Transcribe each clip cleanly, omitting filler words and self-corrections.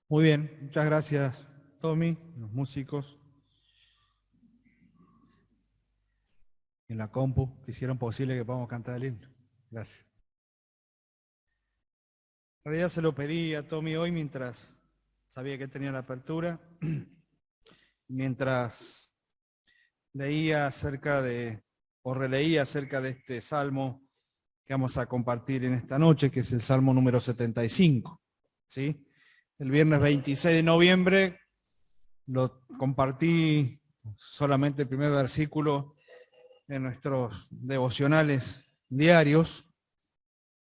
Muy bien, muchas gracias, Tommy, los músicos en la compu que hicieron posible que podamos cantar el himno. Gracias. En realidad se lo pedí a Tommy hoy mientras sabía que tenía la apertura, mientras leía acerca de, o releía acerca de este salmo que vamos a compartir en esta noche, que es el salmo número 75. ¿Sí? El viernes 26 de noviembre lo compartí solamente el primer versículo en nuestros devocionales diarios,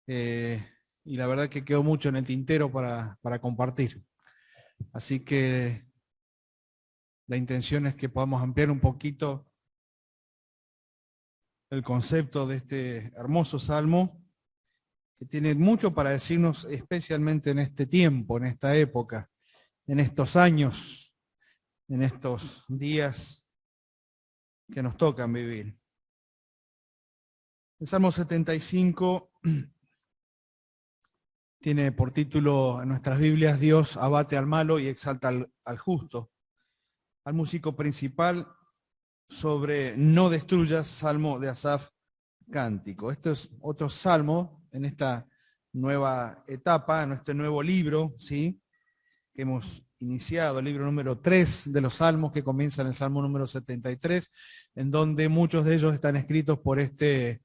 y la verdad que quedó mucho en el tintero para compartir. Así que la intención es que podamos ampliar un poquito el concepto de este hermoso salmo, que tiene mucho para decirnos, especialmente en este tiempo, en esta época, en estos años, en estos días que nos tocan vivir. El Salmo 75 tiene por título en nuestras Biblias: Dios abate al malo y exalta al justo. Al músico principal, sobre no destruyas, salmo de Asaf, cántico. Esto es otro salmo en esta nueva etapa, en este nuevo libro, ¿sí?, que hemos iniciado, el libro número 3 de los salmos, que comienza en el salmo número 73, en donde muchos de ellos están escritos por este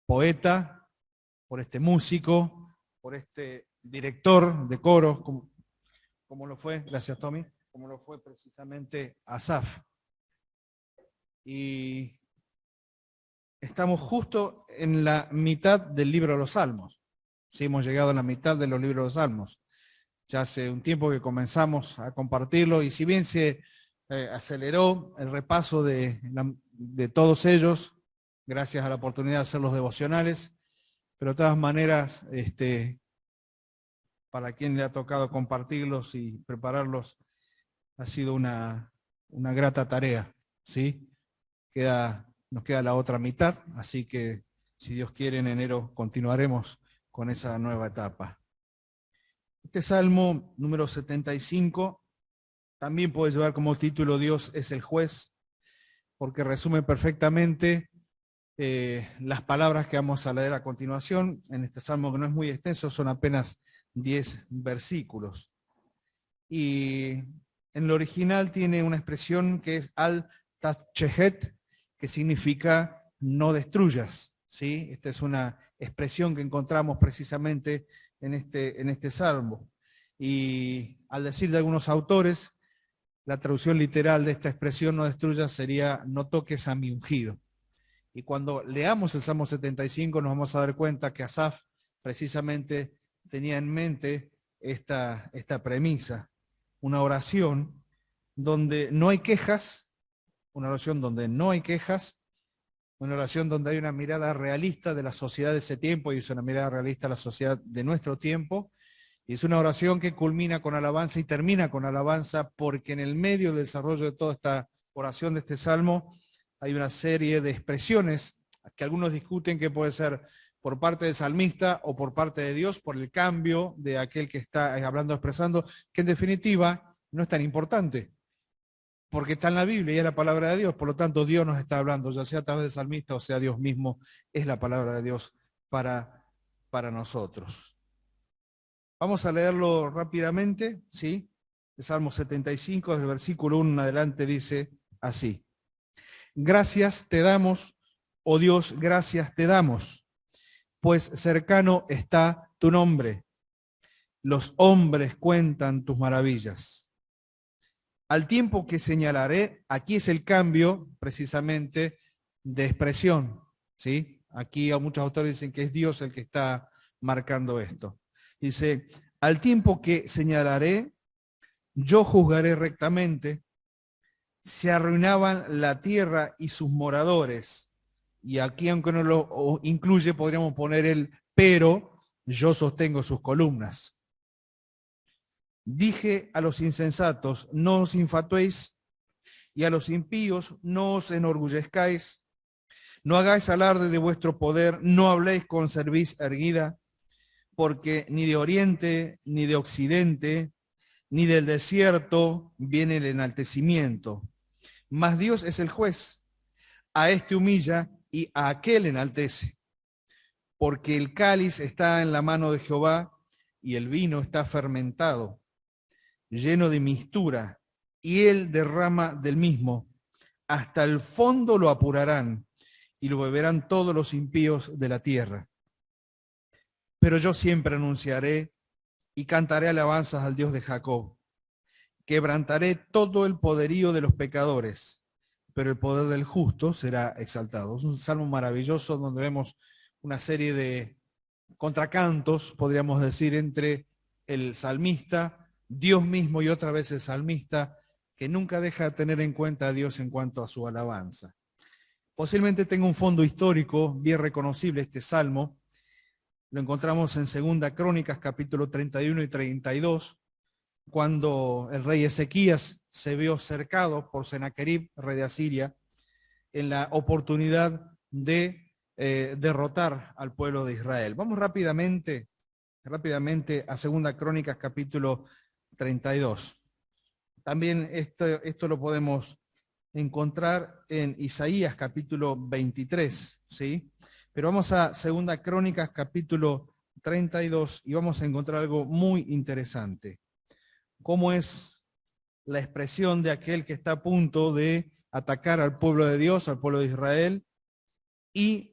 poeta, por este músico, por este director de coros, como lo fue, gracias Tommy, como lo fue precisamente Asaf. Y estamos justo en la mitad del libro de los Salmos. Sí, hemos llegado a la mitad de los libros de los Salmos. Ya hace un tiempo que comenzamos a compartirlo, y si bien se aceleró el repaso de todos ellos, gracias a la oportunidad de hacer los devocionales, pero de todas maneras, para quien le ha tocado compartirlos y prepararlos, ha sido una grata tarea, ¿sí? Nos queda la otra mitad, así que si Dios quiere, en enero continuaremos con esa nueva etapa. Este salmo número 75 también puede llevar como título Dios es el juez, porque resume perfectamente las palabras que vamos a leer a continuación en este salmo, que no es muy extenso, son apenas 10 versículos. Y en lo original tiene una expresión que es al-tachehet, que significa no destruyas, ¿sí? Esta es una expresión que encontramos precisamente en este salmo. Y al decir de algunos autores, la traducción literal de esta expresión no destruyas sería no toques a mi ungido. Y cuando leamos el Salmo 75 nos vamos a dar cuenta que Asaf precisamente tenía en mente esta premisa, una oración donde no hay quejas, una oración donde no hay quejas, una oración donde hay una mirada realista de la sociedad de ese tiempo, y es una mirada realista de la sociedad de nuestro tiempo, y es una oración que culmina con alabanza y termina con alabanza, porque en el medio del desarrollo de toda esta oración de este salmo hay una serie de expresiones que algunos discuten que puede ser por parte del salmista o por parte de Dios, por el cambio de aquel que está hablando, expresando, que en definitiva no es tan importante, porque está en la Biblia y es la palabra de Dios. Por lo tanto, Dios nos está hablando, ya sea a través del salmista o sea Dios mismo, es la palabra de Dios para nosotros. Vamos a leerlo rápidamente, ¿sí? El Salmo 75, desde el versículo 1 en adelante, dice así: Gracias te damos, oh Dios, gracias te damos, pues cercano está tu nombre. Los hombres cuentan tus maravillas. Al tiempo que señalaré, aquí es el cambio precisamente de expresión, ¿sí? Aquí muchos autores dicen que es Dios el que está marcando esto. Dice, al tiempo que señalaré, yo juzgaré rectamente, se arruinaban la tierra y sus moradores. Y aquí, aunque no lo incluye, podríamos poner el pero, yo sostengo sus columnas. Dije a los insensatos, no os infatuéis, y a los impíos, no os enorgullezcáis, no hagáis alarde de vuestro poder, no habléis con cerviz erguida, porque ni de oriente, ni de occidente, ni del desierto viene el enaltecimiento. Mas Dios es el juez. A este humilla y a aquel enaltece. Porque el cáliz está en la mano de Jehová y el vino está fermentado, lleno de mistura, y él derrama del mismo. Hasta el fondo lo apurarán y lo beberán todos los impíos de la tierra. Pero yo siempre anunciaré y cantaré alabanzas al Dios de Jacob. Quebrantaré todo el poderío de los pecadores, pero el poder del justo será exaltado. Es un salmo maravilloso donde vemos una serie de contracantos, podríamos decir, entre el salmista, Dios mismo y otra vez el salmista, que nunca deja de tener en cuenta a Dios en cuanto a su alabanza. Posiblemente tenga un fondo histórico bien reconocible este salmo. Lo encontramos en 2 Crónicas, capítulo 31 y 32, cuando el rey Ezequías se vio cercado por Senaquerib, rey de Asiria, en la oportunidad de derrotar al pueblo de Israel. Vamos rápidamente a 2 Crónicas, capítulo 32. También esto lo podemos encontrar en Isaías, capítulo 23, ¿sí? Pero vamos a 2 Crónicas, capítulo 32, y vamos a encontrar algo muy interesante. Cómo es la expresión de aquel que está a punto de atacar al pueblo de Dios, al pueblo de Israel, y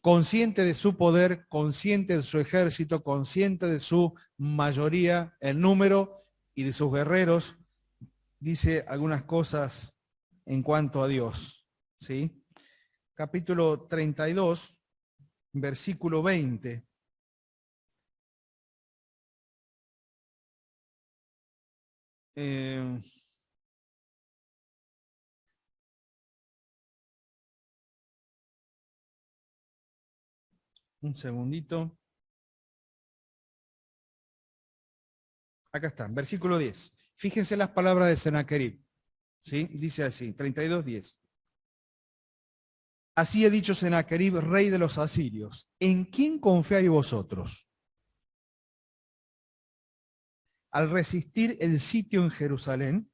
consciente de su poder, consciente de su ejército, consciente de su mayoría, el número y de sus guerreros, dice algunas cosas en cuanto a Dios, ¿sí? Capítulo 32, versículo 20. Un segundito. Acá está, versículo 10. Fíjense las palabras de Senaquerib, ¿sí? Dice así, 32:10. Así ha dicho Senaquerib, rey de los asirios: ¿en quién confiáis vosotros? Al resistir el sitio en Jerusalén,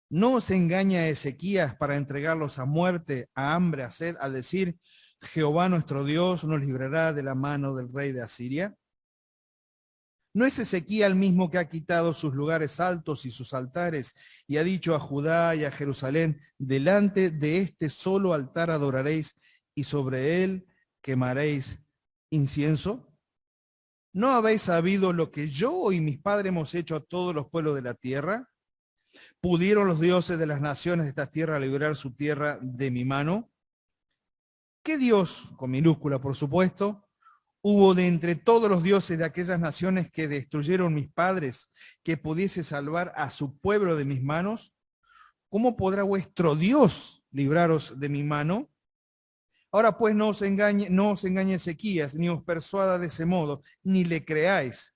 ¿no os engaña Ezequías para entregarlos a muerte, a hambre, a sed, al decir: Jehová nuestro Dios nos librará de la mano del rey de Asiria? ¿No es Ezequías el mismo que ha quitado sus lugares altos y sus altares y ha dicho a Judá y a Jerusalén: delante de este solo altar adoraréis y sobre él quemaréis incienso? ¿No habéis sabido lo que yo y mis padres hemos hecho a todos los pueblos de la tierra? ¿Pudieron los dioses de las naciones de esta tierra librar su tierra de mi mano? ¿Qué Dios, con minúscula por supuesto, hubo de entre todos los dioses de aquellas naciones que destruyeron mis padres, que pudiese salvar a su pueblo de mis manos? ¿Cómo podrá vuestro Dios libraros de mi mano? Ahora pues no os engañe Ezequías, ni os persuada de ese modo, ni le creáis,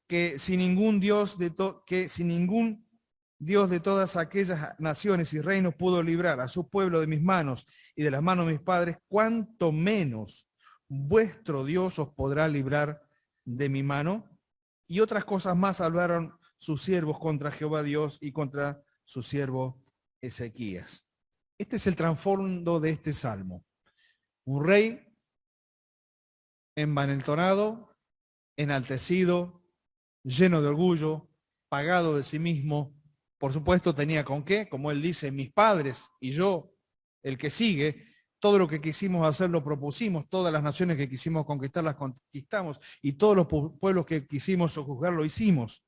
que si ningún Dios de todas aquellas naciones y reinos pudo librar a su pueblo de mis manos y de las manos de mis padres, cuánto menos vuestro Dios os podrá librar de mi mano. Y otras cosas más hablaron sus siervos contra Jehová Dios y contra su siervo Ezequías. Este es el trasfondo de este salmo. Un rey envalentonado, enaltecido, lleno de orgullo, pagado de sí mismo. Por supuesto tenía con qué, como él dice, mis padres y yo, el que sigue, todo lo que quisimos hacer lo propusimos, todas las naciones que quisimos conquistar las conquistamos y todos los pueblos que quisimos sojuzgar lo hicimos.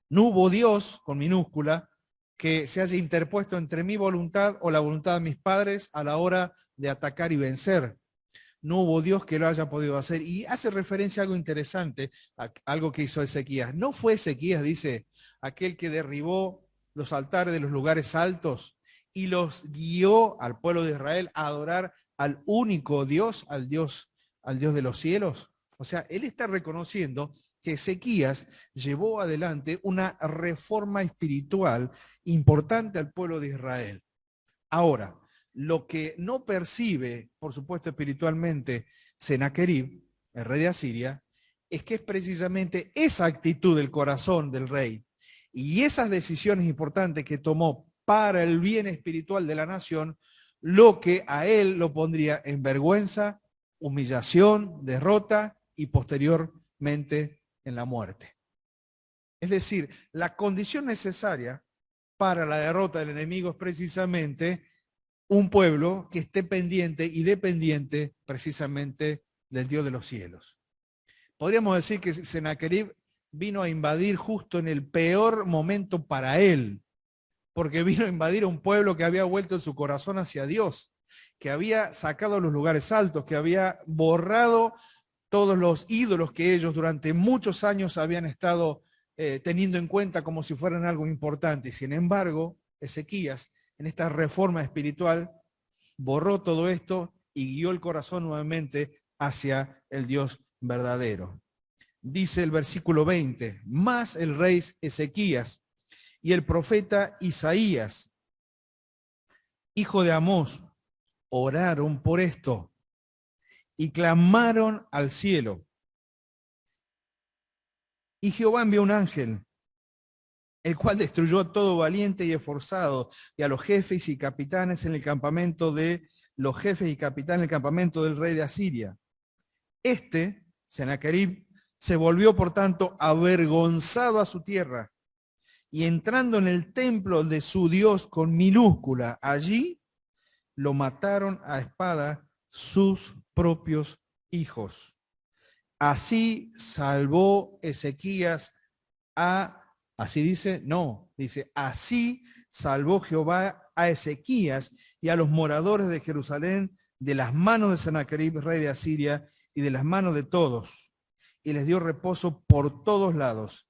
No hubo Dios, con minúscula, que se haya interpuesto entre mi voluntad o la voluntad de mis padres a la hora de atacar y vencer. No hubo Dios que lo haya podido hacer. Y hace referencia a algo interesante, a algo que hizo Ezequías. No fue Ezequías, dice, aquel que derribó los altares de los lugares altos y los guió al pueblo de Israel a adorar al único Dios, al Dios de los cielos. O sea, él está reconociendo que Ezequías llevó adelante una reforma espiritual importante al pueblo de Israel. Ahora, lo que no percibe, por supuesto espiritualmente, Senaquerib, el rey de Asiria, es que es precisamente esa actitud del corazón del rey y esas decisiones importantes que tomó para el bien espiritual de la nación, lo que a él lo pondría en vergüenza, humillación, derrota y posteriormente en la muerte. Es decir, la condición necesaria para la derrota del enemigo es precisamente un pueblo que esté pendiente y dependiente precisamente del Dios de los cielos. Podríamos decir que Sennacherib vino a invadir justo en el peor momento para él, porque vino a invadir a un pueblo que había vuelto su corazón hacia Dios, que había sacado los lugares altos, que había borrado todos los ídolos que ellos durante muchos años habían estado teniendo en cuenta como si fueran algo importante. Y sin embargo, Ezequías, en esta reforma espiritual, borró todo esto y guió el corazón nuevamente hacia el Dios verdadero. Dice el versículo 20, más el rey Ezequías y el profeta Isaías, hijo de Amós, oraron por esto y clamaron al cielo. Y Jehová envió un ángel, el cual destruyó a todo valiente y esforzado, y a los jefes y capitanes en el campamento de los jefes y capitanes en el campamento del rey de Asiria. Sennacherib, se volvió por tanto avergonzado a su tierra, y entrando en el templo de su Dios con minúscula, allí lo mataron a espada sus propios hijos. Así salvó Ezequías así dice, no, dice, así salvó Jehová a Ezequías y a los moradores de Jerusalén de las manos de Sennacherib, rey de Asiria, y de las manos de todos, y les dio reposo por todos lados.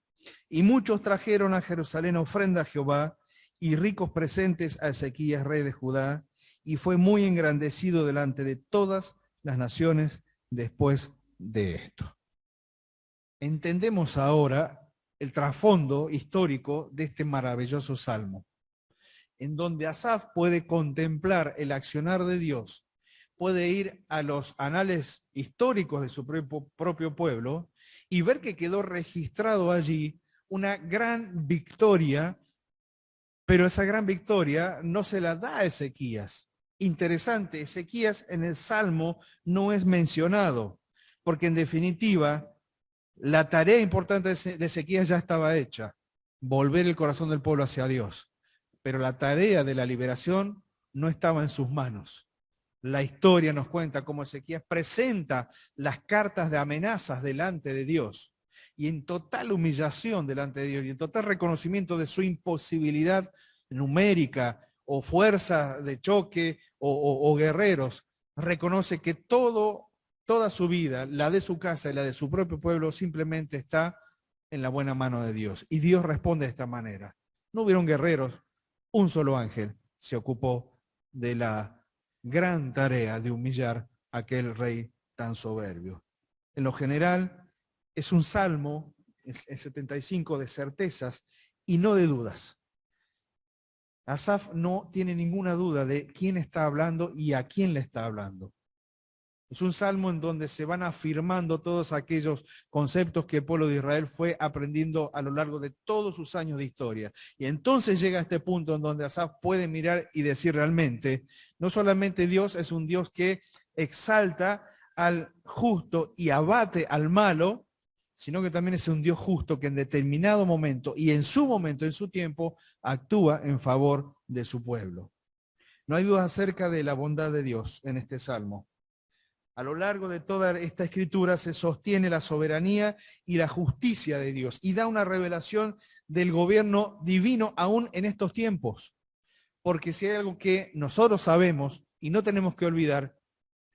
Y muchos trajeron a Jerusalén ofrenda a Jehová y ricos presentes a Ezequías, rey de Judá, y fue muy engrandecido delante de todas las naciones después de esto. Entendemos ahora el trasfondo histórico de este maravilloso salmo, en donde Asaf puede contemplar el accionar de Dios, puede ir a los anales históricos de su propio pueblo y ver que quedó registrado allí una gran victoria, pero esa gran victoria no se la da a Ezequías. Interesante, Ezequías en el Salmo no es mencionado, porque en definitiva la tarea importante de Ezequías ya estaba hecha, volver el corazón del pueblo hacia Dios, pero la tarea de la liberación no estaba en sus manos. La historia nos cuenta cómo Ezequías presenta las cartas de amenazas delante de Dios y en total humillación delante de Dios y en total reconocimiento de su imposibilidad numérica o fuerza de choque o guerreros, reconoce que toda su vida, la de su casa y la de su propio pueblo, simplemente está en la buena mano de Dios. Y Dios responde de esta manera. No hubieron guerreros, un solo ángel se ocupó de la gran tarea de humillar a aquel rey tan soberbio. En lo general, es un salmo, el 75, de certezas y no de dudas. Asaf no tiene ninguna duda de quién está hablando y a quién le está hablando. Es un salmo en donde se van afirmando todos aquellos conceptos que el pueblo de Israel fue aprendiendo a lo largo de todos sus años de historia. Y entonces llega a este punto en donde Asaf puede mirar y decir realmente, no solamente Dios es un Dios que exalta al justo y abate al malo, sino que también es un Dios justo que en determinado momento y en su momento, en su tiempo, actúa en favor de su pueblo. No hay duda acerca de la bondad de Dios en este salmo. A lo largo de toda esta escritura se sostiene la soberanía y la justicia de Dios y da una revelación del gobierno divino aún en estos tiempos. Porque si hay algo que nosotros sabemos y no tenemos que olvidar,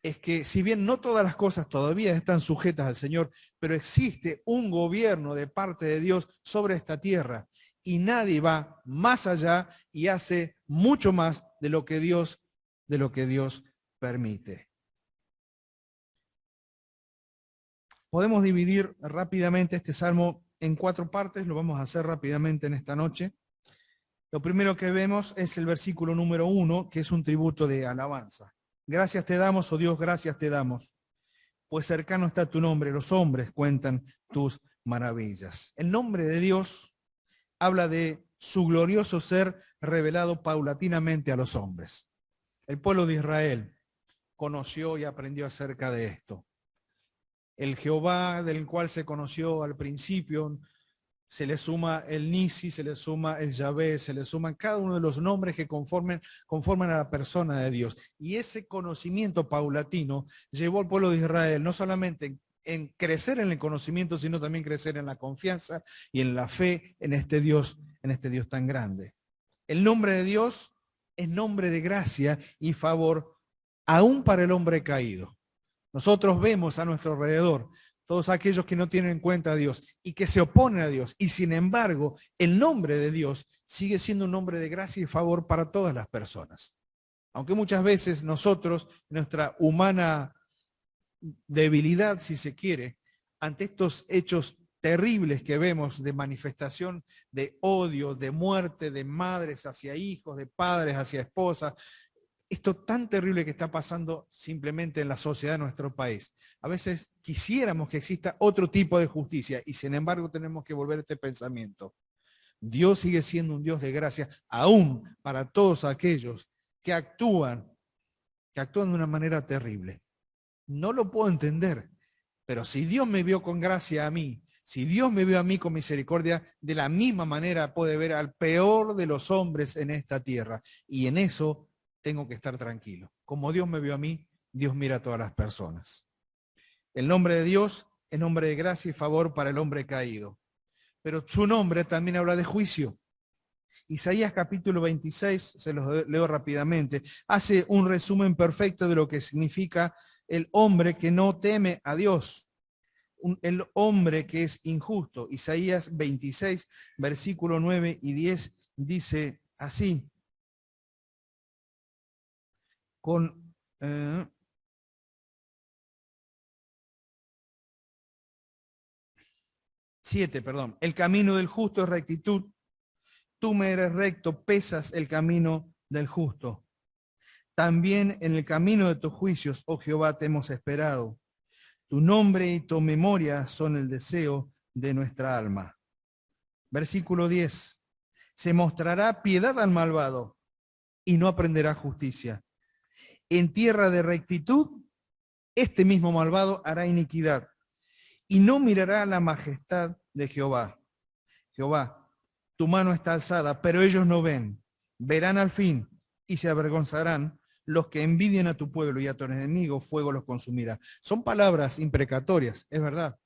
es que si bien no todas las cosas todavía están sujetas al Señor, pero existe un gobierno de parte de Dios sobre esta tierra y nadie va más allá y hace mucho más de lo que Dios permite. Podemos dividir rápidamente este salmo en 4 partes, lo vamos a hacer rápidamente en esta noche. Lo primero que vemos es el versículo número 1, que es un tributo de alabanza. Gracias te damos, oh Dios, gracias te damos, pues cercano está tu nombre, los hombres cuentan tus maravillas. El nombre de Dios habla de su glorioso ser revelado paulatinamente a los hombres. El pueblo de Israel conoció y aprendió acerca de esto. El Jehová del cual se conoció al principio, se le suma el Nisi, se le suma el Yahvé, se le suman cada uno de los nombres que conforman a la persona de Dios. Y ese conocimiento paulatino llevó al pueblo de Israel no solamente en crecer en el conocimiento, sino también crecer en la confianza y en la fe en este Dios tan grande. El nombre de Dios es nombre de gracia y favor, aún para el hombre caído. Nosotros vemos a nuestro alrededor todos aquellos que no tienen en cuenta a Dios y que se oponen a Dios. Y sin embargo, el nombre de Dios sigue siendo un nombre de gracia y favor para todas las personas. Aunque muchas veces nosotros, nuestra humana debilidad, si se quiere, ante estos hechos terribles que vemos de manifestación de odio, de muerte, de madres hacia hijos, de padres hacia esposas, esto tan terrible que está pasando simplemente en la sociedad de nuestro país. A veces quisiéramos que exista otro tipo de justicia y sin embargo tenemos que volver a este pensamiento. Dios sigue siendo un Dios de gracia, aún para todos aquellos que actúan de una manera terrible. No lo puedo entender, pero si Dios me vio con gracia a mí, si Dios me vio a mí con misericordia, de la misma manera puede ver al peor de los hombres en esta tierra. Y en eso tengo que estar tranquilo. Como Dios me vio a mí, Dios mira a todas las personas. El nombre de Dios es nombre de gracia y favor para el hombre caído. Pero su nombre también habla de juicio. Isaías capítulo 26, se los leo rápidamente, hace un resumen perfecto de lo que significa el hombre que no teme a Dios, el hombre que es injusto. Isaías 26, versículo 9 y 10 dice así, con 7, perdón. El camino del justo es rectitud. Tú me eres recto, pesas el camino del justo. También en el camino de tus juicios, oh Jehová, te hemos esperado. Tu nombre y tu memoria son el deseo de nuestra alma. Versículo 10. Se mostrará piedad al malvado y no aprenderá justicia. En tierra de rectitud, este mismo malvado hará iniquidad y no mirará la majestad de Jehová. Jehová, tu mano está alzada, pero ellos no ven. Verán al fin y se avergonzarán los que envidian a tu pueblo, y a tu enemigo fuego los consumirá. Son palabras imprecatorias, es verdad,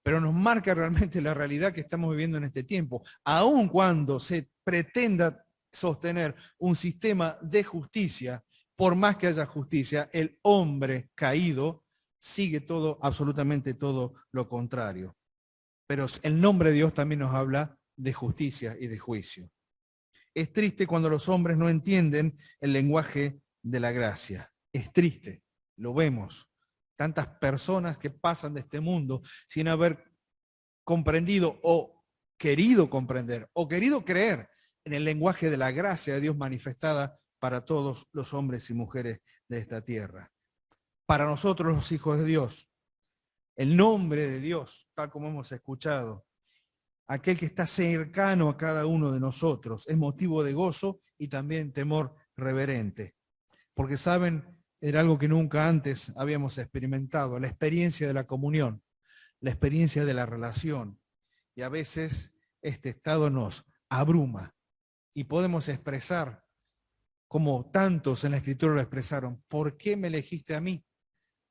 pero nos marca realmente la realidad que estamos viviendo en este tiempo. Aun cuando se pretenda sostener un sistema de justicia, por más que haya justicia, el hombre caído sigue todo, absolutamente todo lo contrario. Pero el nombre de Dios también nos habla de justicia y de juicio. Es triste cuando los hombres no entienden el lenguaje de la gracia. Es triste, lo vemos. Tantas personas que pasan de este mundo sin haber comprendido o querido comprender o querido creer en el lenguaje de la gracia de Dios manifestada para todos los hombres y mujeres de esta tierra. Para nosotros los hijos de Dios, el nombre de Dios, tal como hemos escuchado, aquel que está cercano a cada uno de nosotros, es motivo de gozo y también temor reverente. Porque saben, era algo que nunca antes habíamos experimentado, la experiencia de la comunión, la experiencia de la relación. Y a veces este estado nos abruma y podemos expresar, como tantos en la Escritura lo expresaron, ¿por qué me elegiste a mí?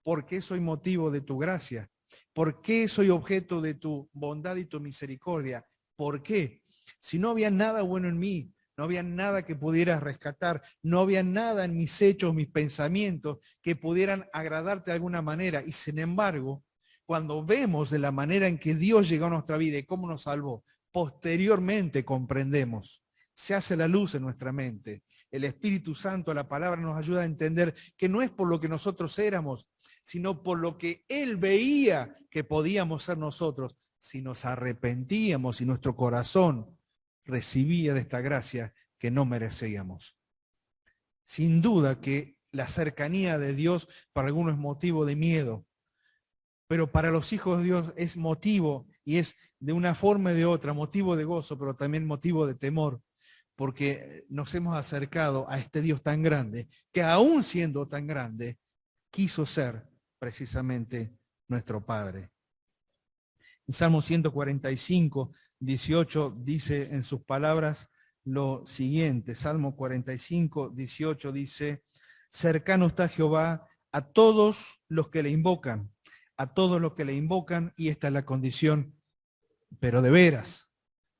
¿Por qué soy motivo de tu gracia? ¿Por qué soy objeto de tu bondad y tu misericordia? ¿Por qué? Si no había nada bueno en mí, no había nada que pudieras rescatar, no había nada en mis hechos, mis pensamientos que pudieran agradarte de alguna manera. Y sin embargo, cuando vemos de la manera en que Dios llegó a nuestra vida y cómo nos salvó, posteriormente comprendemos. Se hace la luz en nuestra mente. El Espíritu Santo, la palabra, nos ayuda a entender que no es por lo que nosotros éramos, sino por lo que Él veía que podíamos ser nosotros, si nos arrepentíamos y nuestro corazón recibía de esta gracia que no merecíamos. Sin duda que la cercanía de Dios para algunos es motivo de miedo, pero para los hijos de Dios es motivo, y es de una forma y de otra, motivo de gozo, pero también motivo de temor, porque nos hemos acercado a este Dios tan grande, que aún siendo tan grande, quiso ser precisamente nuestro Padre. En Salmo 145, 18 dice en sus palabras lo siguiente. Salmo 45, 18 dice: cercano está Jehová a todos los que le invocan, a todos los que le invocan, y esta es la condición, pero de veras.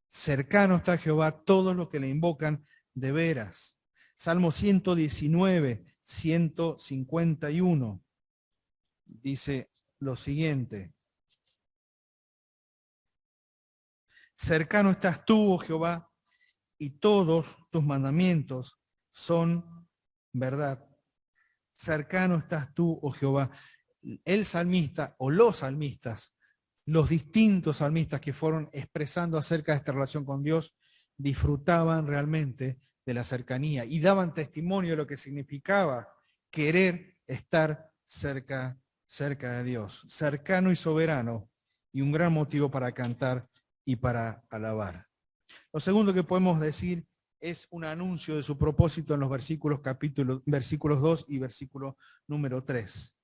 Cercano está Jehová a todos los que le invocan de veras. Salmo 119, 151 dice lo siguiente: cercano estás tú, oh Jehová, y todos tus mandamientos son verdad. Cercano estás tú, oh Jehová. El salmista o los salmistas, los distintos salmistas que fueron expresando acerca de esta relación con Dios, disfrutaban realmente de la cercanía y daban testimonio de lo que significaba querer estar cerca de Dios, cercano y soberano, y un gran motivo para cantar y para alabar. Lo segundo que podemos decir es un anuncio de su propósito en los versículos 2 y versículo número 3.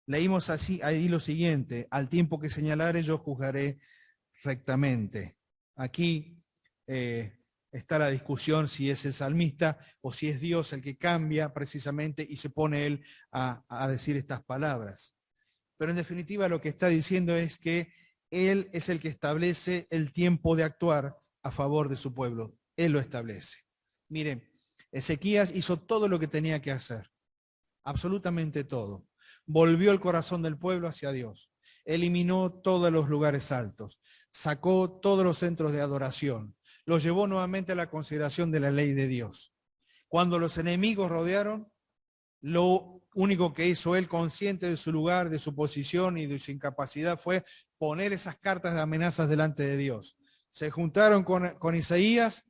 Leímos así ahí lo siguiente: al tiempo que señalare yo juzgaré rectamente. Aquí está la discusión si es el salmista o si es Dios el que cambia precisamente y se pone él a decir estas palabras. Pero en definitiva lo que está diciendo es que él es el que establece el tiempo de actuar a favor de su pueblo. Él lo establece. Miren, Ezequías hizo todo lo que tenía que hacer, absolutamente todo. Volvió el corazón del pueblo hacia Dios, eliminó todos los lugares altos, sacó todos los centros de adoración, los llevó nuevamente a la consideración de la ley de Dios. Cuando los enemigos rodearon, lo único que hizo él, consciente de su lugar, de su posición y de su incapacidad, fue poner esas cartas de amenazas delante de Dios. Se juntaron con Isaías,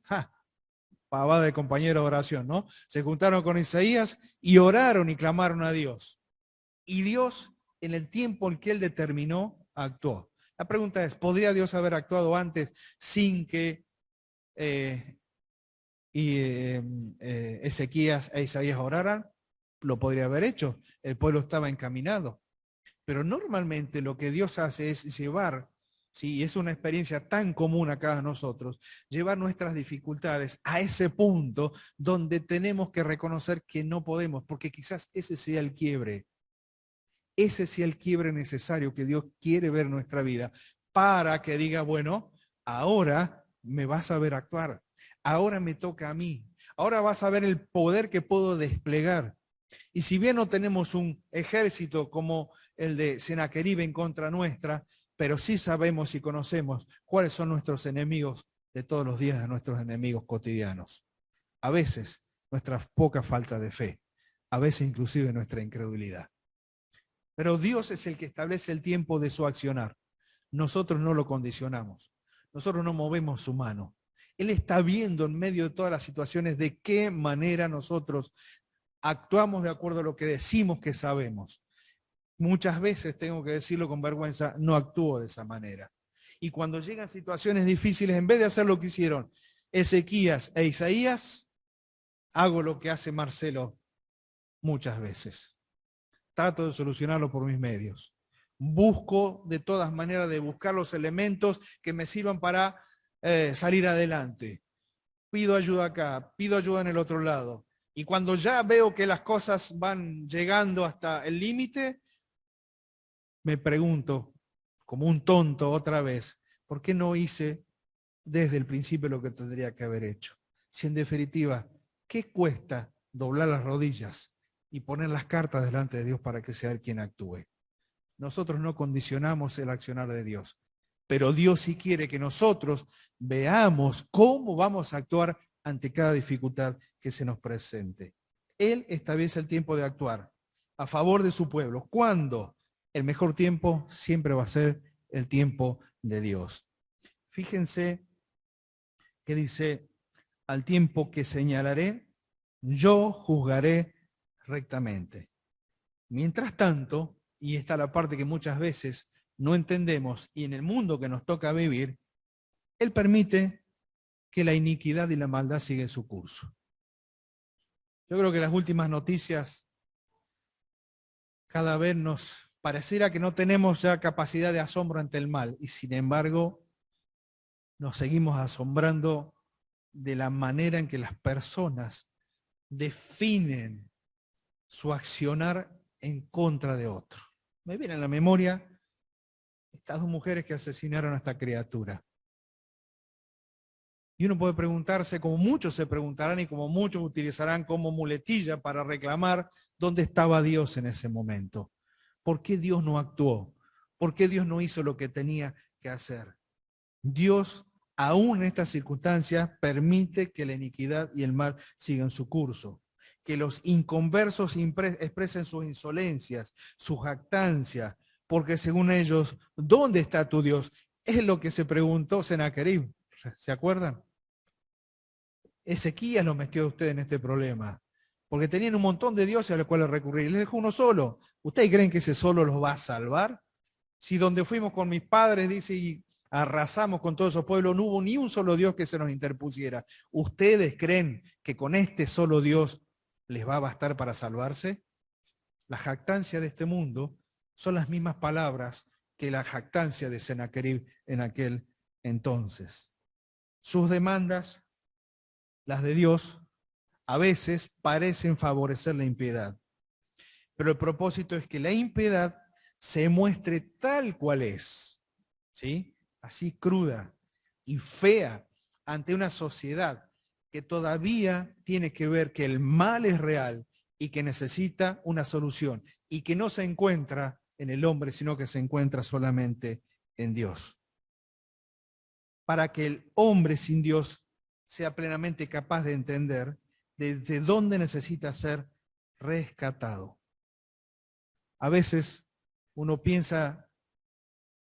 pavada de compañero de oración, ¿no? Se juntaron con Isaías y oraron y clamaron a Dios. Y Dios, en el tiempo en que él determinó, actuó. La pregunta es, ¿podría Dios haber actuado antes sin que Ezequías e Isaías oraran? Lo podría haber hecho. El pueblo estaba encaminado. Pero normalmente lo que Dios hace es llevar, sí, es una experiencia tan común a cada nosotros, llevar nuestras dificultades a ese punto donde tenemos que reconocer que no podemos, porque quizás ese sea el quiebre. Ese sea el quiebre necesario que Dios quiere ver en nuestra vida para que diga, bueno, ahora me vas a ver actuar, ahora me toca a mí, ahora vas a ver el poder que puedo desplegar. Y si bien no tenemos un ejército como el de Senaquerib en contra nuestra, pero sí sabemos y conocemos cuáles son nuestros enemigos de todos los días, de nuestros enemigos cotidianos. A veces nuestra poca falta de fe, a veces inclusive nuestra incredulidad. Pero Dios es el que establece el tiempo de su accionar. Nosotros no lo condicionamos. Nosotros no movemos su mano. Él está viendo en medio de todas las situaciones de qué manera nosotros actuamos de acuerdo a lo que decimos que sabemos. Muchas veces, tengo que decirlo con vergüenza, no actúo de esa manera. Y cuando llegan situaciones difíciles, en vez de hacer lo que hicieron Ezequías e Isaías, hago lo que hace Marcelo muchas veces. Trato de solucionarlo por mis medios. Busco de todas maneras de buscar los elementos que me sirvan para salir adelante. Pido ayuda acá, pido ayuda en el otro lado. Y cuando ya veo que las cosas van llegando hasta el límite, me pregunto, como un tonto otra vez, ¿por qué no hice desde el principio lo que tendría que haber hecho? Si en definitiva, ¿qué cuesta doblar las rodillas y poner las cartas delante de Dios para que sea Él quien actúe? Nosotros no condicionamos el accionar de Dios, pero Dios sí quiere que nosotros veamos cómo vamos a actuar ante cada dificultad que se nos presente. Él establece el tiempo de actuar a favor de su pueblo. ¿Cuándo? El mejor tiempo siempre va a ser el tiempo de Dios. Fíjense que dice, al tiempo que señalaré, yo juzgaré rectamente. Mientras tanto, y esta es la parte que muchas veces no entendemos, y en el mundo que nos toca vivir, Él permite que la iniquidad y la maldad siguen su curso. Yo creo que las últimas noticias cada vez nos pareciera que no tenemos ya capacidad de asombro ante el mal, y sin embargo nos seguimos asombrando de la manera en que las personas definen su accionar en contra de otro. Me viene a la memoria estas 2 mujeres que asesinaron a esta criatura. Y uno puede preguntarse, como muchos se preguntarán y como muchos utilizarán como muletilla para reclamar dónde estaba Dios en ese momento. ¿Por qué Dios no actuó? ¿Por qué Dios no hizo lo que tenía que hacer? Dios, aún en estas circunstancias, permite que la iniquidad y el mal sigan su curso. Que los inconversos expresen sus insolencias, sus jactancias, porque según ellos, ¿dónde está tu Dios? Es lo que se preguntó Sennacherib. ¿Se acuerdan? Ezequías lo metió a ustedes en este problema, porque tenían un montón de dioses a los cuales recurrir, y les dejó uno solo. ¿Ustedes creen que ese solo los va a salvar? Si donde fuimos con mis padres, dice, y arrasamos con todos esos pueblos, no hubo ni un solo Dios que se nos interpusiera. ¿Ustedes creen que con este solo Dios les va a bastar para salvarse? La jactancia de este mundo son las mismas palabras que la jactancia de Sennacherib en aquel entonces. Sus demandas, las de Dios, a veces parecen favorecer la impiedad. Pero el propósito es que la impiedad se muestre tal cual es, ¿sí? Así cruda y fea ante una sociedad que todavía tiene que ver que el mal es real y que necesita una solución y que no se encuentra en el hombre, sino que se encuentra solamente en Dios. Para que el hombre sin Dios sea plenamente capaz de entender desde dónde necesita ser rescatado. A veces uno piensa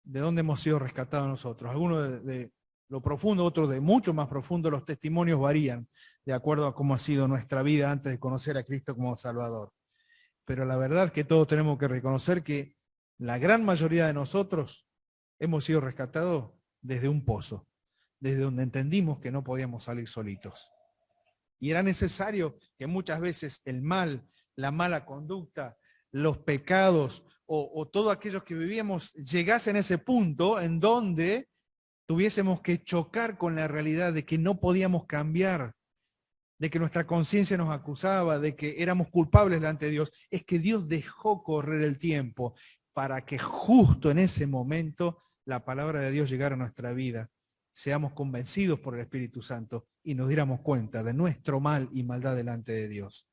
de dónde hemos sido rescatados nosotros. Algunos de lo profundo, otros de mucho más profundo. Los testimonios varían de acuerdo a cómo ha sido nuestra vida antes de conocer a Cristo como Salvador. Pero la verdad es que todos tenemos que reconocer que la gran mayoría de nosotros hemos sido rescatados desde un pozo, desde donde entendimos que no podíamos salir solitos. Y era necesario que muchas veces el mal, la mala conducta, los pecados o todos aquellos que vivíamos llegasen a ese punto en donde tuviésemos que chocar con la realidad de que no podíamos cambiar, de que nuestra conciencia nos acusaba, de que éramos culpables delante de Dios. Es que Dios dejó correr el tiempo para que justo en ese momento la palabra de Dios llegara a nuestra vida, seamos convencidos por el Espíritu Santo y nos diéramos cuenta de nuestro mal y maldad delante de Dios.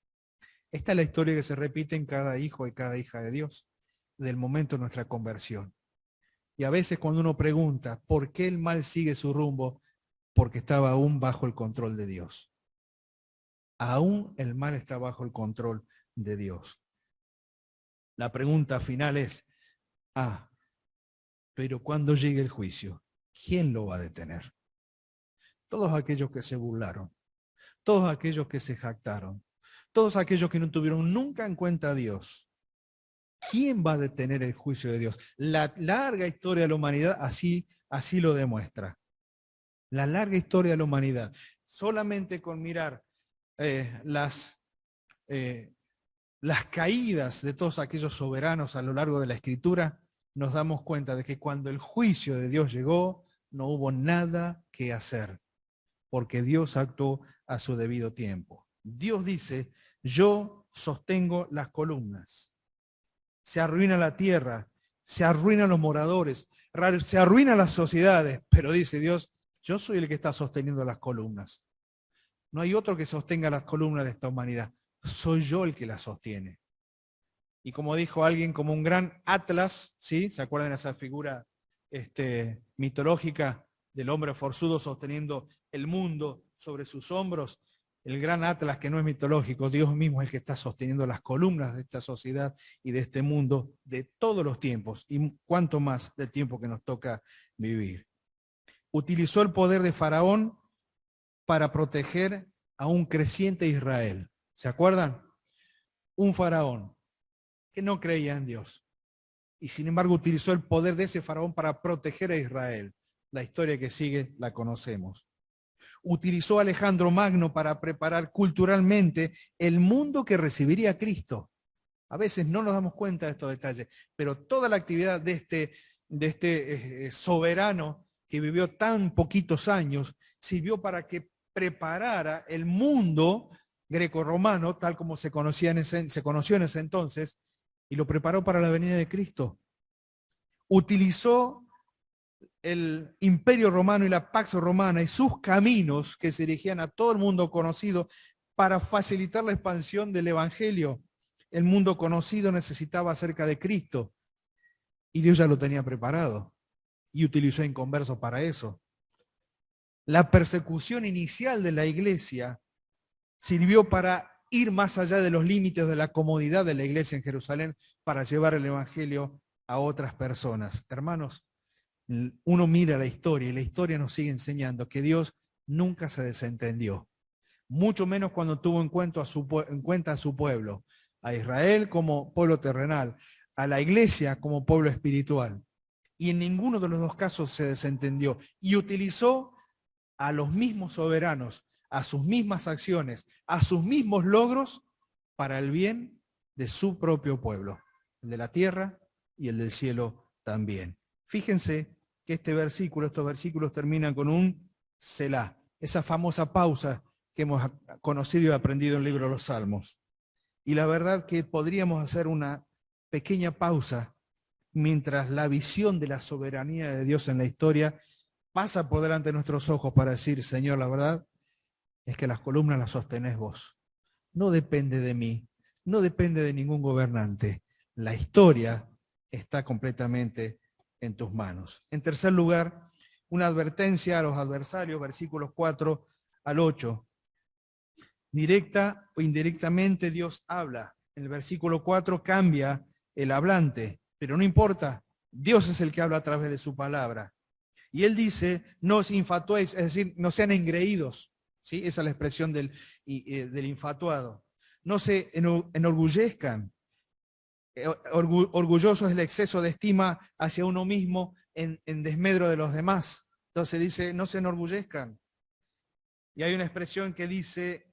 Esta es la historia que se repite en cada hijo y cada hija de Dios, del momento de nuestra conversión. Y a veces cuando uno pregunta, ¿por qué el mal sigue su rumbo? Porque estaba aún bajo el control de Dios. Aún el mal está bajo el control de Dios. La pregunta final es, pero cuando llegue el juicio, ¿quién lo va a detener? Todos aquellos que se burlaron, todos aquellos que se jactaron, todos aquellos que no tuvieron nunca en cuenta a Dios. ¿Quién va a detener el juicio de Dios? La larga historia de la humanidad así lo demuestra. La larga historia de la humanidad. Solamente con mirar las caídas de todos aquellos soberanos a lo largo de la Escritura, nos damos cuenta de que cuando el juicio de Dios llegó, no hubo nada que hacer, porque Dios actuó a su debido tiempo. Dios dice, yo sostengo las columnas. Se arruina la tierra, se arruinan los moradores, se arruinan las sociedades, pero dice Dios, yo soy el que está sosteniendo las columnas. No hay otro que sostenga las columnas de esta humanidad. Soy yo el que las sostiene. Y como dijo alguien, como un gran Atlas, ¿sí? ¿Se acuerdan de esa figura mitológica del hombre forzudo sosteniendo el mundo sobre sus hombros? El gran Atlas, que no es mitológico, Dios mismo es el que está sosteniendo las columnas de esta sociedad y de este mundo de todos los tiempos, y cuanto más del tiempo que nos toca vivir. Utilizó el poder de Faraón para proteger a un creciente Israel. ¿Se acuerdan? Un faraón que no creía en Dios, y sin embargo utilizó el poder de ese faraón para proteger a Israel. La historia que sigue la conocemos. Utilizó a Alejandro Magno para preparar culturalmente el mundo que recibiría a Cristo. A veces no nos damos cuenta de estos detalles, pero toda la actividad de este soberano que vivió tan poquitos años sirvió para que preparara el mundo grecorromano, tal como se conoció en ese entonces, y lo preparó para la venida de Cristo. Utilizó el imperio romano y la Pax Romana y sus caminos que se dirigían a todo el mundo conocido para facilitar la expansión del evangelio. El mundo conocido necesitaba acerca de Cristo y Dios ya lo tenía preparado y utilizó a inconversos para eso. La persecución inicial de la iglesia sirvió para ir más allá de los límites de la comodidad de la iglesia en Jerusalén para llevar el evangelio a otras personas. Hermanos, uno mira la historia y la historia nos sigue enseñando que Dios nunca se desentendió, mucho menos cuando tuvo en cuenta a su pueblo, a Israel como pueblo terrenal, a la iglesia como pueblo espiritual. Y en ninguno de los dos casos se desentendió y utilizó a los mismos soberanos, a sus mismas acciones, a sus mismos logros para el bien de su propio pueblo, el de la tierra y el del cielo también. Fíjense que estos versículos terminan con un Selah, esa famosa pausa que hemos conocido y aprendido en el libro de los Salmos. Y la verdad que podríamos hacer una pequeña pausa mientras la visión de la soberanía de Dios en la historia pasa por delante de nuestros ojos para decir, Señor, la verdad es que las columnas las sostenés vos. No depende de mí, no depende de ningún gobernante. La historia está completamente en tus manos. En tercer lugar, una advertencia a los adversarios, versículos 4 al 8. Directa o indirectamente Dios habla. En el versículo 4 cambia el hablante, pero no importa, Dios es el que habla a través de su palabra. Y él dice, no os infatuéis, es decir, no sean engreídos, ¿sí? Esa es la expresión del infatuado. No se enorgullezcan. Orgulloso es el exceso de estima hacia uno mismo en desmedro de los demás. Entonces dice, no se enorgullezcan. Y hay una expresión que dice,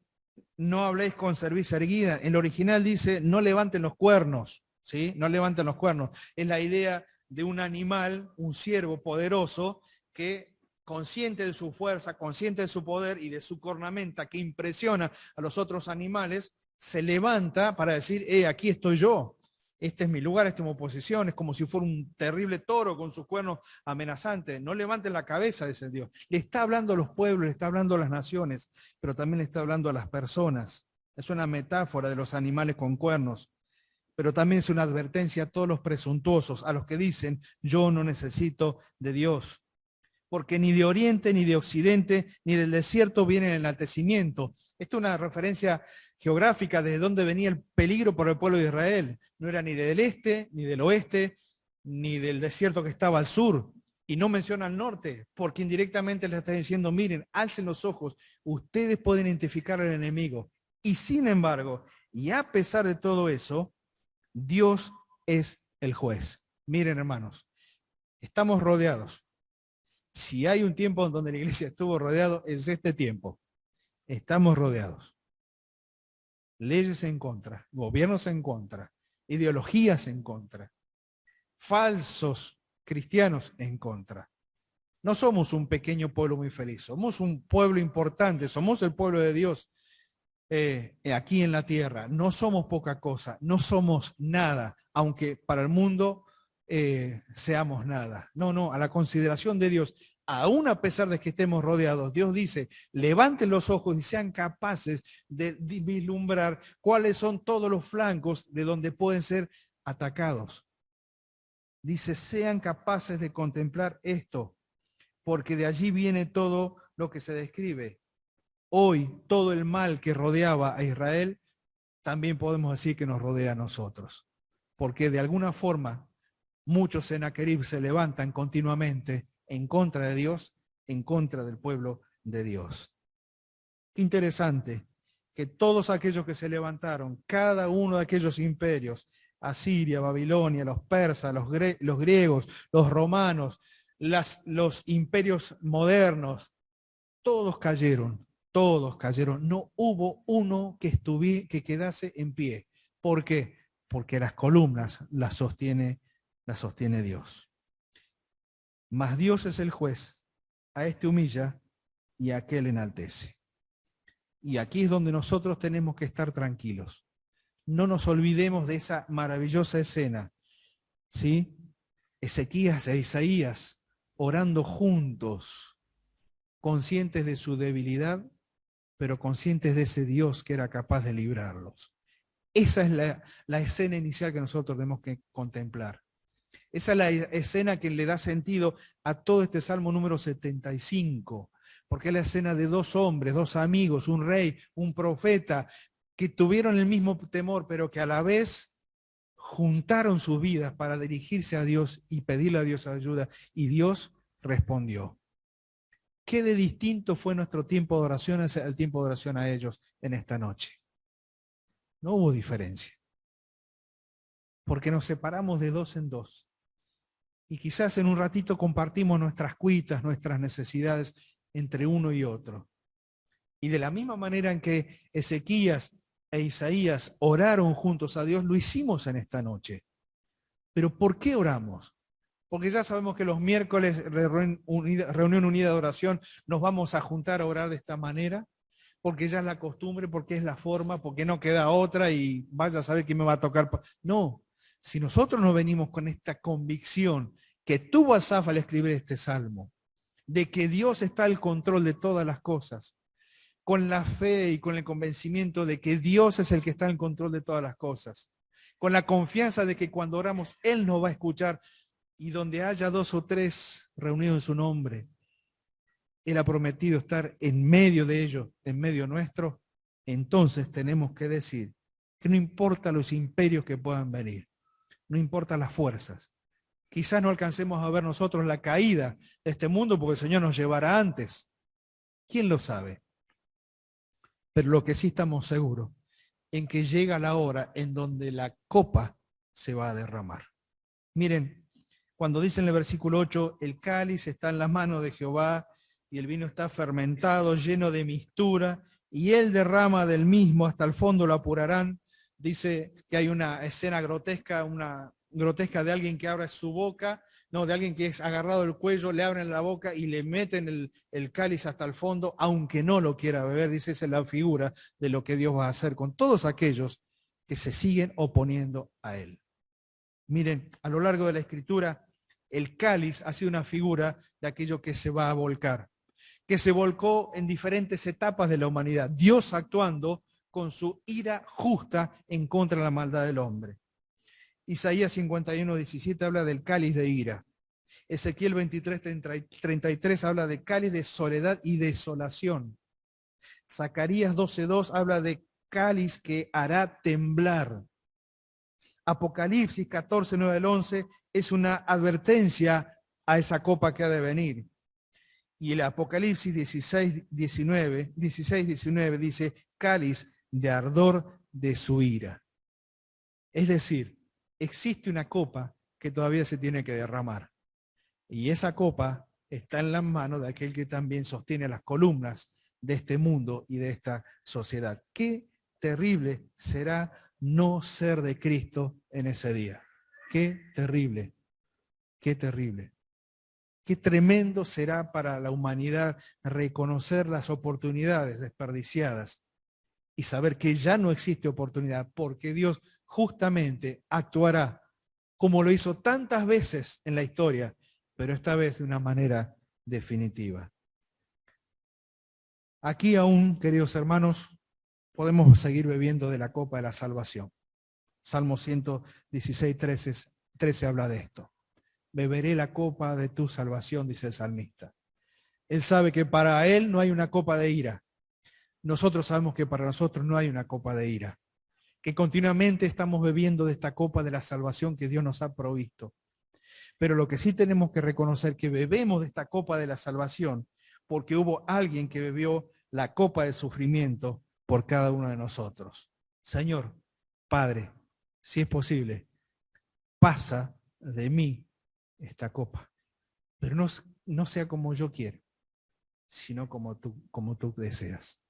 no habléis con cerviz erguida. En el original dice, no levanten los cuernos, ¿sí? No levanten los cuernos. Es la idea de un animal, un ciervo poderoso, que consciente de su fuerza, consciente de su poder y de su cornamenta que impresiona a los otros animales, se levanta para decir, aquí estoy yo. Este es mi lugar, esta es mi posición. Es como si fuera un terrible toro con sus cuernos amenazantes. No levanten la cabeza, dice Dios. Le está hablando a los pueblos, le está hablando a las naciones, pero también le está hablando a las personas. Es una metáfora de los animales con cuernos, pero también es una advertencia a todos los presuntuosos, a los que dicen, yo no necesito de Dios. Porque ni de oriente, ni de occidente, ni del desierto viene el enaltecimiento. Esto es una referencia geográfica de dónde venía el peligro por el pueblo de Israel. No era ni del este, ni del oeste, ni del desierto que estaba al sur. Y no menciona al norte, porque indirectamente le está diciendo, miren, alcen los ojos, ustedes pueden identificar al enemigo. Y sin embargo, y a pesar de todo eso, Dios es el juez. Miren, hermanos, estamos rodeados. Si hay un tiempo donde la iglesia estuvo rodeado, es este tiempo. Estamos rodeados. Leyes en contra, gobiernos en contra, ideologías en contra, falsos cristianos en contra. No somos un pequeño pueblo muy feliz, somos un pueblo importante, somos el pueblo de Dios aquí en la tierra. No somos poca cosa, no somos nada, aunque para el mundo seamos nada. No, a la consideración de Dios, aún a pesar de que estemos rodeados, Dios dice, levanten los ojos y sean capaces de vislumbrar cuáles son todos los flancos de donde pueden ser atacados. Dice, sean capaces de contemplar esto, porque de allí viene todo lo que se describe. Hoy, todo el mal que rodeaba a Israel, también podemos decir que nos rodea a nosotros. Porque de alguna forma, muchos Senaquerib se levantan continuamente en contra de Dios, en contra del pueblo de Dios. Qué interesante que todos aquellos que se levantaron, cada uno de aquellos imperios, Asiria, Babilonia, los persas, los griegos, los romanos, los imperios modernos, todos cayeron, todos cayeron. No hubo uno que quedase en pie. ¿Por qué? Porque las columnas las sostiene Dios. Mas Dios es el juez, a este humilla y a aquel enaltece. Y aquí es donde nosotros tenemos que estar tranquilos. No nos olvidemos de esa maravillosa escena, ¿sí? Ezequías e Isaías orando juntos, conscientes de su debilidad, pero conscientes de ese Dios que era capaz de librarlos. Esa es la escena inicial que nosotros tenemos que contemplar. Esa es la escena que le da sentido a todo este Salmo número 75, porque es la escena de dos hombres, dos amigos, un rey, un profeta, que tuvieron el mismo temor, pero que a la vez juntaron sus vidas para dirigirse a Dios y pedirle a Dios ayuda, y Dios respondió. ¿Qué de distinto fue nuestro tiempo de oración al tiempo de oración a ellos en esta noche? No hubo diferencia, porque nos separamos de dos en dos. Y quizás en un ratito compartimos nuestras cuitas, nuestras necesidades entre uno y otro. Y de la misma manera en que Ezequías e Isaías oraron juntos a Dios, lo hicimos en esta noche. ¿Pero por qué oramos? Porque ya sabemos que los miércoles de reunión unida de oración nos vamos a juntar a orar de esta manera, porque ya es la costumbre, porque es la forma, porque no queda otra y vaya a saber quién me va a tocar. No, si nosotros nos venimos con esta convicción que tuvo Asaf al escribir este salmo, de que Dios está al control de todas las cosas, con la fe y con el convencimiento de que Dios es el que está en control de todas las cosas, con la confianza de que cuando oramos Él nos va a escuchar, y donde haya dos o tres reunidos en su nombre, Él ha prometido estar en medio de ellos, en medio nuestro. Entonces tenemos que decir que no importa los imperios que puedan venir, no importa las fuerzas. Quizás no alcancemos a ver nosotros la caída de este mundo porque el Señor nos llevará antes. ¿Quién lo sabe? Pero lo que sí estamos seguros en que llega la hora en donde la copa se va a derramar. Miren, cuando dice en el versículo 8, el cáliz está en las manos de Jehová y el vino está fermentado, lleno de mistura, y él derrama del mismo, hasta el fondo lo apurarán. Dice que hay una escena grotesca, de alguien que abre su boca, no, de alguien que es agarrado del cuello, le abren la boca y le meten el cáliz hasta el fondo, aunque no lo quiera beber. Dice, esa es la figura de lo que Dios va a hacer con todos aquellos que se siguen oponiendo a él. Miren, a lo largo de la Escritura, el cáliz ha sido una figura de aquello que se va a volcar, que se volcó en diferentes etapas de la humanidad, Dios actuando con su ira justa en contra de la maldad del hombre. Isaías 51:17 habla del cáliz de ira. Ezequiel 23:33 habla de cáliz de soledad y desolación. Zacarías 12:2 habla de cáliz que hará temblar. Apocalipsis 14:9 al 11 es una advertencia a esa copa que ha de venir. Y el Apocalipsis 16:19 dice, cáliz de ardor de su ira. Es decir, existe una copa que todavía se tiene que derramar. Y esa copa está en las manos de aquel que también sostiene las columnas de este mundo y de esta sociedad. Qué terrible será no ser de Cristo en ese día. Qué terrible, qué terrible. Qué tremendo será para la humanidad reconocer las oportunidades desperdiciadas y saber que ya no existe oportunidad porque Dios justamente actuará como lo hizo tantas veces en la historia, pero esta vez de una manera definitiva. Aquí aún, queridos hermanos, podemos seguir bebiendo de la copa de la salvación. Salmo 116:13 habla de esto. Beberé la copa de tu salvación, dice el salmista. Él sabe que para él no hay una copa de ira. Nosotros sabemos que para nosotros no hay una copa de ira. Que continuamente estamos bebiendo de esta copa de la salvación que Dios nos ha provisto. Pero lo que sí tenemos que reconocer que bebemos de esta copa de la salvación porque hubo alguien que bebió la copa del sufrimiento por cada uno de nosotros. Señor, Padre, si es posible, pasa de mí esta copa, pero no sea como yo quiero, sino como tú deseas.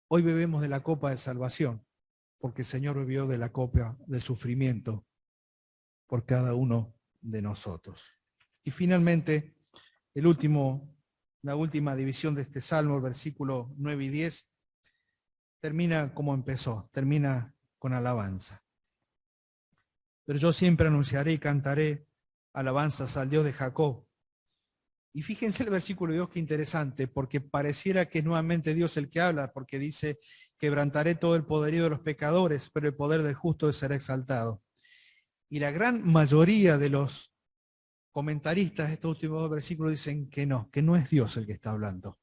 Hoy bebemos de la copa de salvación, porque el Señor bebió de la copa del sufrimiento por cada uno de nosotros. Y finalmente, la última división de este salmo, el versículo 9 y 10, termina como empezó, termina con alabanza. Pero yo siempre anunciaré y cantaré alabanzas al Dios de Jacob. Y fíjense el versículo 2, qué interesante, porque pareciera que es nuevamente Dios el que habla, porque dice, quebrantaré todo el poderío de los pecadores, pero el poder del justo será exaltado. Y la gran mayoría de los comentaristas de estos últimos dos versículos dicen que no es Dios el que está hablando.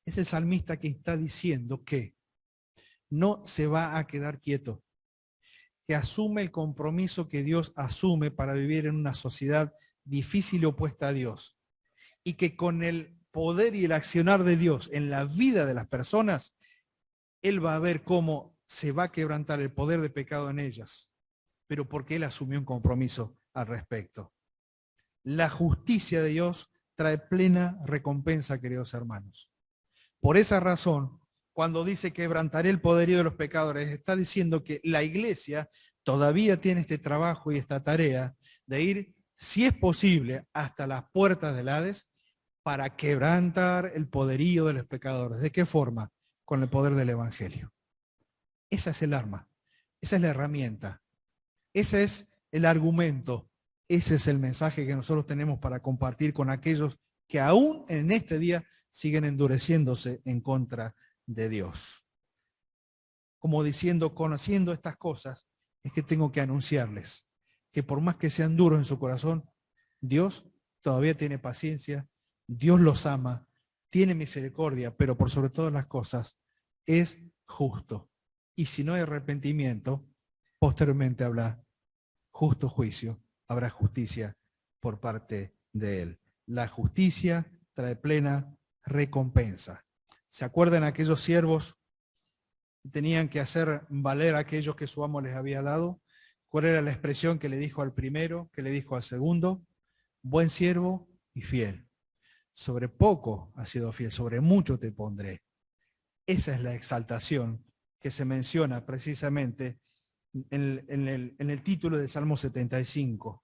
Es el salmista que está diciendo que no se va a quedar quieto, que asume el compromiso que Dios asume para vivir en una sociedad difícil y opuesta a Dios, y que con el poder y el accionar de Dios en la vida de las personas, Él va a ver cómo se va a quebrantar el poder de pecado en ellas, pero porque Él asumió un compromiso al respecto. La justicia de Dios trae plena recompensa, queridos hermanos. Por esa razón, cuando dice quebrantaré el poderío de los pecadores, está diciendo que la iglesia todavía tiene este trabajo y esta tarea de ir, si es posible, hasta las puertas del Hades para quebrantar el poderío de los pecadores. ¿De qué forma? Con el poder del Evangelio. Esa es el arma, esa es la herramienta, ese es el argumento, ese es el mensaje que nosotros tenemos para compartir con aquellos que aún en este día siguen endureciéndose en contra de Dios. Como diciendo, conociendo estas cosas, es que tengo que anunciarles que por más que sean duros en su corazón, Dios todavía tiene paciencia, Dios los ama, tiene misericordia, pero por sobre todas las cosas es justo. Y si no hay arrepentimiento, posteriormente habrá justo juicio, habrá justicia por parte de Él. La justicia trae plena recompensa. ¿Se acuerdan aquellos siervos que tenían que hacer valer aquellos que su amo les había dado? ¿Cuál era la expresión que le dijo al primero, que le dijo al segundo? Buen siervo y fiel. Sobre poco has sido fiel, sobre mucho te pondré. Esa es la exaltación que se menciona precisamente en el título del Salmo 75.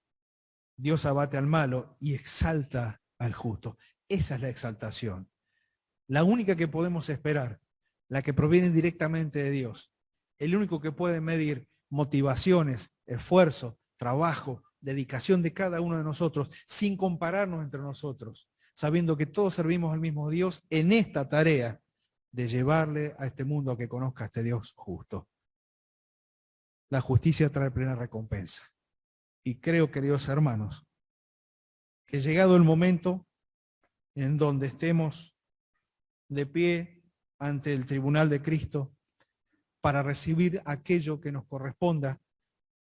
Dios abate al malo y exalta al justo. Esa es la exaltación. La única que podemos esperar, la que proviene directamente de Dios. El único que puede medir motivaciones, esfuerzo, trabajo, dedicación de cada uno de nosotros, sin compararnos entre nosotros, sabiendo que todos servimos al mismo Dios en esta tarea de llevarle a este mundo a que conozca a este Dios justo. La justicia trae plena recompensa. Y creo, queridos hermanos, que llegado el momento en donde estemos de pie ante el tribunal de Cristo para recibir aquello que nos corresponda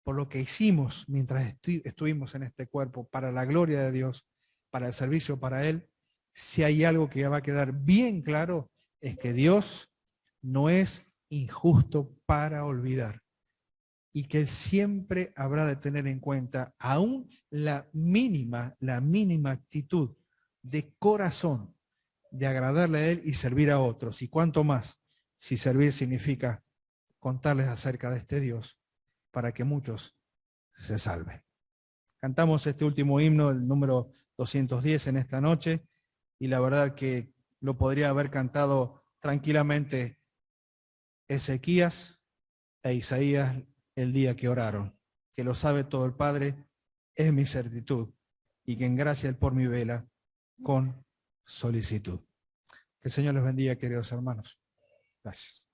por lo que hicimos mientras estuvimos en este cuerpo, para la gloria de Dios, para el servicio para Él, si hay algo que va a quedar bien claro, es que Dios no es injusto para olvidar y que Él siempre habrá de tener en cuenta aún la mínima actitud de corazón de agradarle a Él y servir a otros. Y cuánto más si servir significa contarles acerca de este Dios para que muchos se salven. Cantamos este último himno, el número 210 en esta noche, y la verdad que lo podría haber cantado tranquilamente Ezequías e Isaías el día que oraron. Que lo sabe todo el Padre, es mi certitud, y que en gracia Él por mi vela con solicitud. Que el Señor les bendiga, queridos hermanos. Gracias.